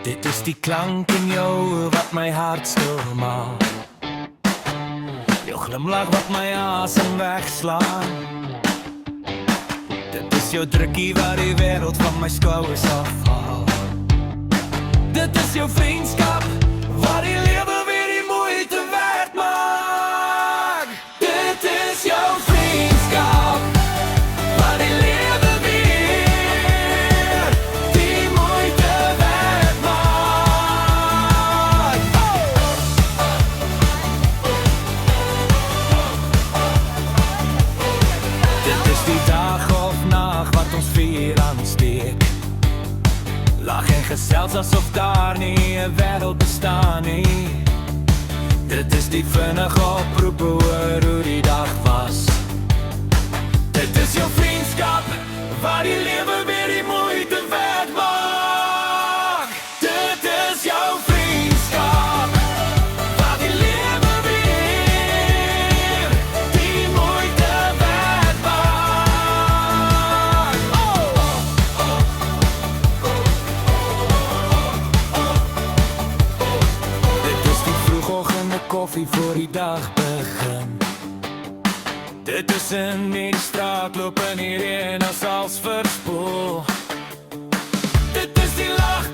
Dit is die klank in jou wat my hart stil maak. Jou glimlach wat my asem wegslaan. Dit is jou drukkie wat die wêreld van my skouers afhaal. Dit is jou vriendskap wat die lewe weer die moeite werd maak. Dit is jou vriendskap wat die lewe weer die moeite werd maak. Dit is die dag of nacht wat ons vier aansteek. Lach en gesels asof daar nie 'n wêreld bestaan nie. Dit is die vinnige oproep oor hoe die dag was. Dit is jou vriendskap wat die lewe weer die moeite werd maak. Dit is jou vriendskap wat die lewe weer die moeite werd maak. Dit is die vroegoggende koffie voor die dag begin. Dit is in die straat loop en hierheen as als verspoel. Dit is die lach